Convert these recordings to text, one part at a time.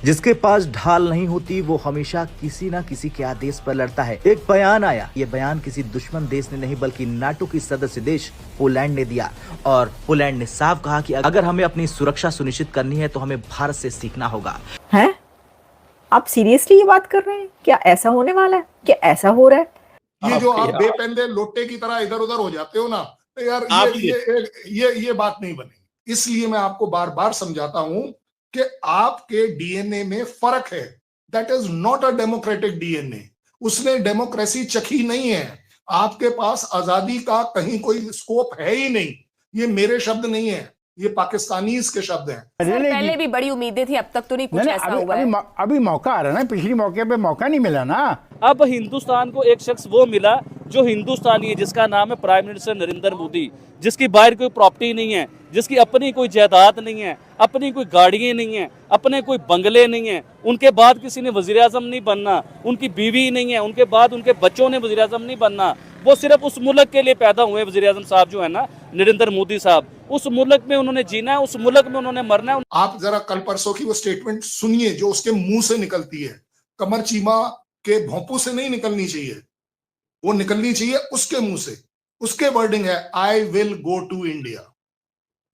जिसके पास ढाल नहीं होती वो हमेशा किसी न किसी के आदेश पर लड़ता है। एक बयान आया, ये बयान किसी दुश्मन देश ने नहीं बल्कि नाटो की सदस्य देश पोलैंड ने दिया और पोलैंड ने साफ कहा कि अगर हमें अपनी सुरक्षा सुनिश्चित करनी है तो हमें भारत से सीखना होगा। हैं? आप सीरियसली ये बात कर रहे हैं? क्या ऐसा होने वाला है? क्या ऐसा हो रहा है? ये जो आप बेपेंदे लोटे की तरह इधर उधर हो जाते हो ना, तो यार ये बात नहीं बनेगी। इसलिए मैं आपको बार बार समझाता हूं कि आपके डीएनए में फर्क है। That is not a democratic DNA. उसने डेमोक्रेसी चखी नहीं है। आपके पास आजादी का कहीं कोई स्कोप है ही नहीं। ये मेरे शब्द नहीं है, ये पाकिस्तानीज के शब्द हैं। पहले भी बड़ी उम्मीदें थी, अब तक तो नहीं कुछ ऐसा हुआ है। अभी मौका आ रहा है ना, पिछली मौके पे मौका नहीं मिला ना। अब हिंदुस्तान को एक शख्स वो मिला जो हिंदुस्तानी है, जिसका नाम है प्राइम मिनिस्टर नरेंद्र मोदी, जिसकी बाहर कोई प्रॉपर्टी नहीं है, जिसकी अपनी कोई जायदाद नहीं है, अपनी कोई गाड़ियां नहीं है, अपने कोई बंगले नहीं है। उनके बाद किसी ने वजीर आजम नहीं बनना, उनकी बीवी नहीं है, उनके बाद उनके बच्चों ने वजीर आजम नहीं बनना। वो सिर्फ उस मुल्क के लिए पैदा हुए वजीर आजम साहब जो है ना, नरेंद्र मोदी साहब। उस मुल्क में उन्होंने जीना है, उस मुल्क में उन्होंने मरना है। आप जरा कल परसों की वो स्टेटमेंट सुनिए जो उसके मुंह से निकलती है। कमर चीमा के भोंपू से नहीं निकलनी चाहिए, वो निकलनी चाहिए उसके मुंह से। उसके वर्डिंग है, I will go to India,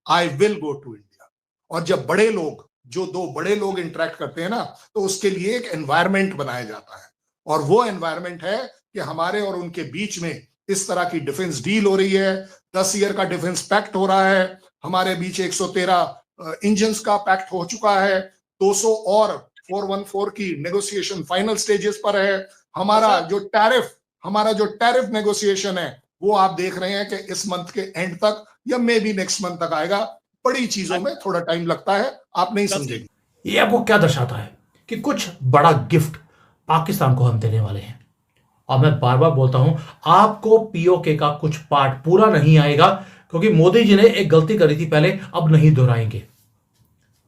I will go to India. और जब बड़े लोग, जो दो बड़े लोग इंटरेक्ट करते हैं ना, तो उसके लिए एक एनवायरमेंट बनाया जाता है। और वो एनवायरमेंट है कि हमारे और उनके बीच में इस तरह की डिफेंस डील हो रही है। 10 ईयर का डिफेंस पैक्ट हो रहा है। हमारे बीच 113 इंजन्स का पैक्ट हो चुका है। 200 और 414 की नेगोशिएशन फाइनल स्टेजेस पर है। हमारा जो टैरिफ नेगोशिएशन है वो आप देख रहे हैं कि इस मंथ के एंड तक या मे बी नेक्स्ट मंथ तक आएगा। बड़ी चीजों में थोड़ा टाइम लगता है, आप नहीं समझेंगे। ये आपको क्या दर्शाता है कि कुछ बड़ा गिफ्ट पाकिस्तान को हम देने वाले हैं। और मैं बार बार बोलता हूं, आपको पीओके का कुछ पार्ट पूरा नहीं आएगा, क्योंकि मोदी जी ने एक गलती करी थी पहले, अब नहीं दोहराएंगे।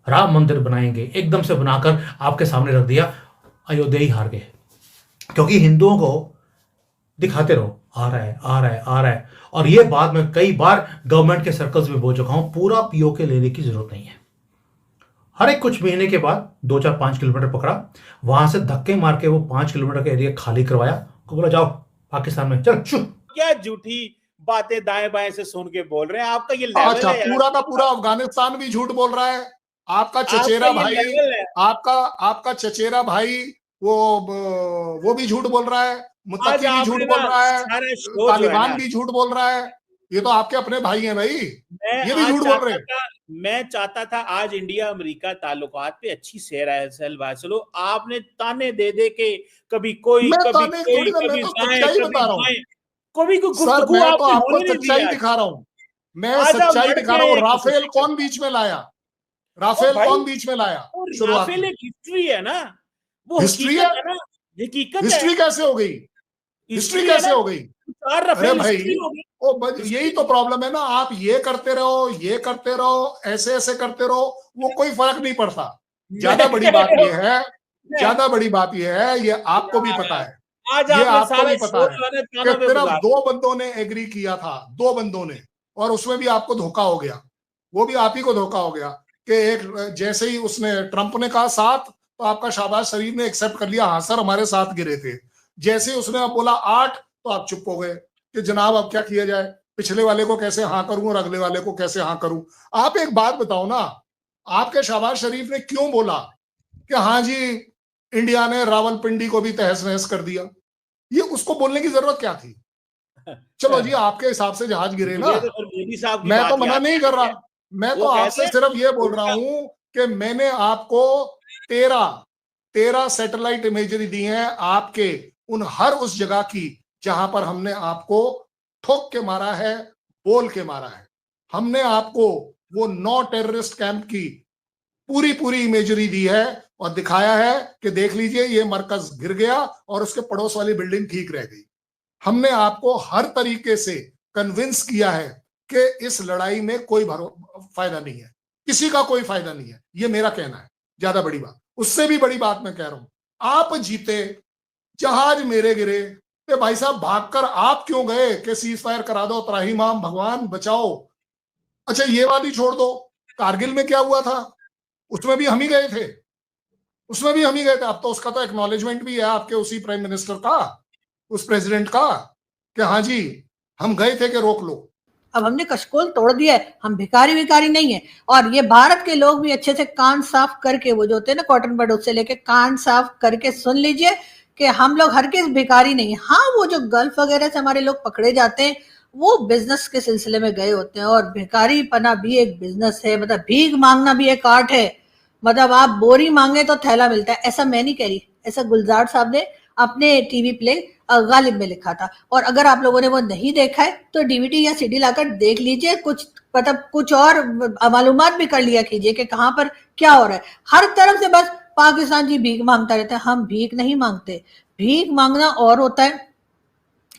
राम मंदिर बनाएंगे, एकदम से बनाकर आपके सामने रख दिया, अयोध्या ही हार गए। क्योंकि हिंदुओं को दिखाते रहो, आ रहा है, आ रहा है, आ रहा है। और यह बात मैं कई बार गवर्नमेंट के सर्कल्स में बोल चुका हूं, पूरा पीओके लेने की जरूरत नहीं है। हर एक कुछ महीने के बाद 2-4-5 किलोमीटर पकड़ा, वहां से धक्के मार के वो 5 किलोमीटर का एरिया खाली करवाया, को बोला जाओ पाकिस्तान में, चल चुप। क्या झूठी बातें दाएं बाएं से सुन के बोल रहे हैं? आपका ये लेवल है। पूरा का पूरा अफगानिस्तान भी झूठ बोल रहा है। आपका चचेरा भाई, आपका चचेरा भाई वो भी झूठ बोल रहा है। मुत्तकी भी झूठ बोल रहा है, तालिबान भी झूठ बोल रहा है। ये तो आपके अपने भाई हैं भाई, ये भी झूठ बोल रहे हैं। मैं चाहता था आज इंडिया अमेरिका ताल्लुकात पे अच्छी सैर हो। आपने ताने दे दे के कभी कोई, कभी कोई, कभी सच्चाई बता रहा हूँ कभी कोई सर, मैं तो आपको सच्चाई दिखा रहा हूँ। मैं सच्चाई दिखा रहा हूँ। राफेल कौन बीच में लाया? राफेल कौन बीच में लाया? राफेल एक हिस्ट्री है ना, वो हिस्ट्री है ना, हकीकत है। हिस्ट्री कैसे हो गई? हिस्ट्री कैसे हो गई? अरे भाई, यही तो प्रॉब्लम है ना। आप ये करते रहो, ऐसे करते रहो, वो कोई फर्क नहीं पड़ता। ज्यादा बड़ी बात यह है, ये आपको भी पता है, ये आपको भी पता है कि सिर्फ 2 बंदों ने एग्री किया था, 2 बंदों ने, और उसमें भी आपको धोखा हो गया। वो भी आप ही को धोखा हो गया कि एक जैसे ही उसने ट्रंप ने कहा 7, तो आपका शहबाज शरीफ ने एक्सेप्ट कर लिया, हाँ सर हमारे साथ गिरे थे। जैसे ही उसने बोला 8, तो आप चुप हो गए कि जनाब अब क्या किया जाए, पिछले वाले को कैसे हाँ करूं और अगले वाले को कैसे हाँ करूं। आप एक बात बताओ ना, आपके शहबाज शरीफ ने क्यों बोला कि हाँ जी इंडिया ने रावलपिंडी को भी तहस नहस कर दिया? ये उसको बोलने की जरूरत क्या थी? चलो जी, आपके हिसाब से जहाज गिरे ना, मैं तो मना नहीं कर रहा। मैं तो आपसे सिर्फ ये बोल रहा हूं कि मैंने आपको 13 सैटेलाइट इमेजरी दी है आपके उन हर उस जगह की जहां पर हमने आपको ठोक के मारा है, बोल के मारा है। हमने आपको वो 9 टेररिस्ट कैंप की पूरी इमेजरी दी है और दिखाया है कि देख लीजिए ये मरकज गिर गया और उसके पड़ोस वाली बिल्डिंग ठीक रह गई। हमने आपको हर तरीके से कन्विंस किया है कि इस लड़ाई में कोई फायदा नहीं है, किसी का कोई फायदा नहीं है। ये मेरा कहना है। ज्यादा बड़ी बात, उससे भी बड़ी बात मैं कह रहा हूं, आप जीते, जहाज मेरे गिरे, तो भाई साहब भागकर आप क्यों गए कि सीज फायर करा दो, त्राहिमाम भगवान बचाओ। अच्छा ये वाली छोड़ दो, कारगिल में क्या हुआ था, उसमें भी हम ही गए थे। उसमें भी हम ही गए थे। अब तो उसका तो एक्नॉलेजमेंट भी है आपके उसी प्राइम मिनिस्टर का, उस प्रेसिडेंट का, कि हाँ जी हम गए थे कि रोक लो। अब हमने कशकोल तोड़ दिया है, हम भिखारी नहीं है। और ये भारत के लोग भी अच्छे से कान साफ करके, वो जो होते हैं ना कॉटन बड, उससे लेके कान साफ करके सुन लीजिए कि हम लोग हर किस भिखारी नहीं है। हाँ, वो जो गल्फ वगैरह से हमारे लोग पकड़े जाते हैं वो बिजनेस के सिलसिले में गए होते हैं, और भिखारी पना भी एक बिजनेस है, मतलब भीख मांगना भी एक आर्ट है। मतलब आप बोरी मांगे तो थैला मिलता है, ऐसा मैं नहीं कह रही, ऐसा गुलजार साहब ने अपने टीवी प्ले गालिब में लिखा था। और अगर आप लोगों ने वो नहीं देखा है तो डीवीडी या सीडी लाकर देख लीजिए, कुछ मतलब कुछ और मालूमात भी कर लिया कीजिए कि कहाँ पर क्या हो रहा है। हर तरफ से बस पाकिस्तान जी भीख मांगता रहता है। हम भीख नहीं मांगते, भीख मांगना और होता है।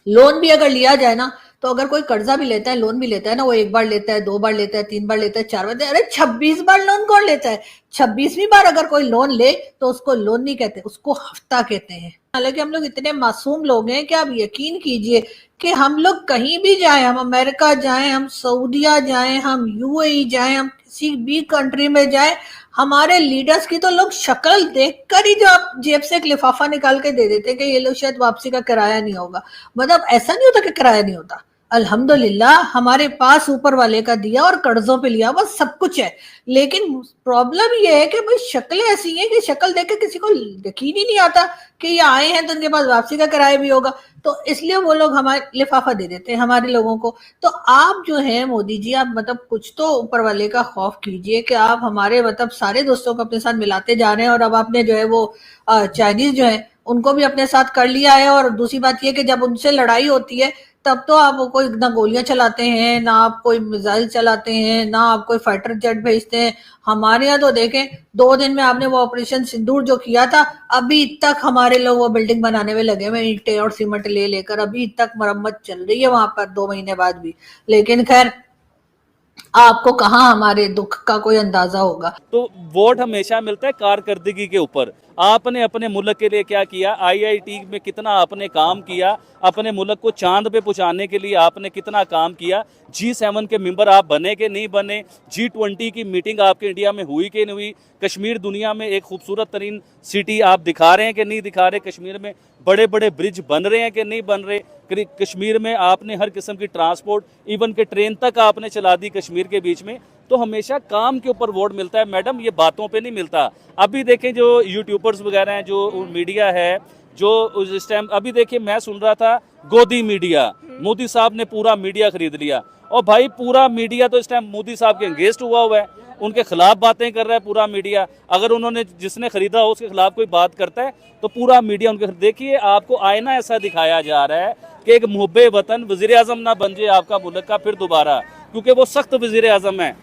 लोन भी अगर लिया जाए ना, तो अगर कोई कर्जा भी लेता है, लोन भी लेता है ना, वो एक बार लेता है, 2 बार लेता है, 3 बार लेता है, 4 बार, अरे 26 बार लोन कौन लेता है? 26वीं बार अगर कोई लोन ले तो उसको लोन नहीं कहते, उसको हफ्ता कहते हैं। हालांकि हम लोग इतने मासूम लोग हैं कि आप यकीन कीजिए कि हम लोग कहीं भी जाए, हम अमेरिका जाए, हम सऊदिया जाए, हम यूएई जाए, हम किसी भी कंट्री में जाए, हमारे लीडर्स की तो लोग शक्ल देखकर ही जो आप जेब से एक लिफाफा निकाल के दे देते हैं कि ये लोग शायद वापसी का किराया नहीं होगा। मतलब ऐसा नहीं होता कि किराया नहीं होता, अल्हम्दुलिल्लाह हमारे पास ऊपर वाले का दिया और कर्जों पे लिया, बस सब कुछ है। लेकिन प्रॉब्लम ये है कि भाई शक्लें ऐसी हैं कि शक्ल देख के किसी को यकीन ही नहीं आता कि ये आए हैं तो उनके पास वापसी का किराया भी होगा, तो इसलिए वो लोग हमारे लिफाफा दे देते हैं हमारे लोगों को। तो आप जो है मोदी जी, आप मतलब कुछ तो ऊपर वाले का खौफ कीजिए कि आप हमारे मतलब सारे दोस्तों को अपने साथ मिलाते जा रहे हैं, और अब आपने जो है वो चाइनीज जो है उनको भी अपने साथ कर लिया है। और दूसरी बात ये कि जब उनसे लड़ाई होती है तब तो आप कोई ना गोलियां चलाते हैं, ना आप कोई मिसाइल चलाते हैं, ना आप कोई फाइटर जेट भेजते हैं। हमारे यहाँ तो देखें 2 दिन में आपने वो ऑपरेशन सिंदूर जो किया था, अभी तक हमारे लोग वो बिल्डिंग बनाने में लगे हुए, ईंटें और सीमेंट ले लेकर अभी तक मरम्मत चल रही है वहां पर 2 महीने बाद भी। लेकिन खैर आपको कहाँ हमारे दुख का कोई अंदाजा होगा। तो वोट हमेशा मिलता है कारकर्दगी के ऊपर। आपने अपने मुल्क के लिए क्या किया, आईआईटी में कितना आपने काम किया, अपने मुल्क को चांद पे पहुंचाने के लिए आपने कितना काम किया, G7 के मेंबर आप बने कि नहीं बने, G20 की मीटिंग आपके इंडिया में हुई कि नहीं हुई, कश्मीर दुनिया में एक खूबसूरत तरीन सिटी आप दिखा रहे हैं कि नहीं दिखा रहे, कश्मीर में बड़े बड़े ब्रिज बन रहे हैं कि नहीं बन रहे, कश्मीर में आपने हर किस्म की ट्रांसपोर्ट, इवन के ट्रेन तक आपने चला दी कश्मीर के बीच में। तो हमेशा काम के ऊपर वोट मिलता है मैडम, ये बातों पे नहीं मिलता। अभी देखें जो यूट्यूबर्स वगैरह हैं, जो मीडिया है, जो उस टाइम अभी देखिए मैं सुन रहा था गोदी मीडिया, मोदी साहब ने पूरा मीडिया खरीद लिया, और भाई पूरा मीडिया तो इस टाइम मोदी साहब के अगेंस्ट हुआ है, उनके खिलाफ बातें कर रहा है पूरा मीडिया। अगर उन्होंने जिसने खरीदा हो उसके खिलाफ कोई बात करता है तो पूरा मीडिया उनके। देखिए आपको आईना ऐसा दिखाया जा रहा है कि एक मुहब्बे वतन वजीर आजम ना बन जाए आपका मुल्क का फिर दोबारा, क्योंकि वो सख्त वजीर आजम है।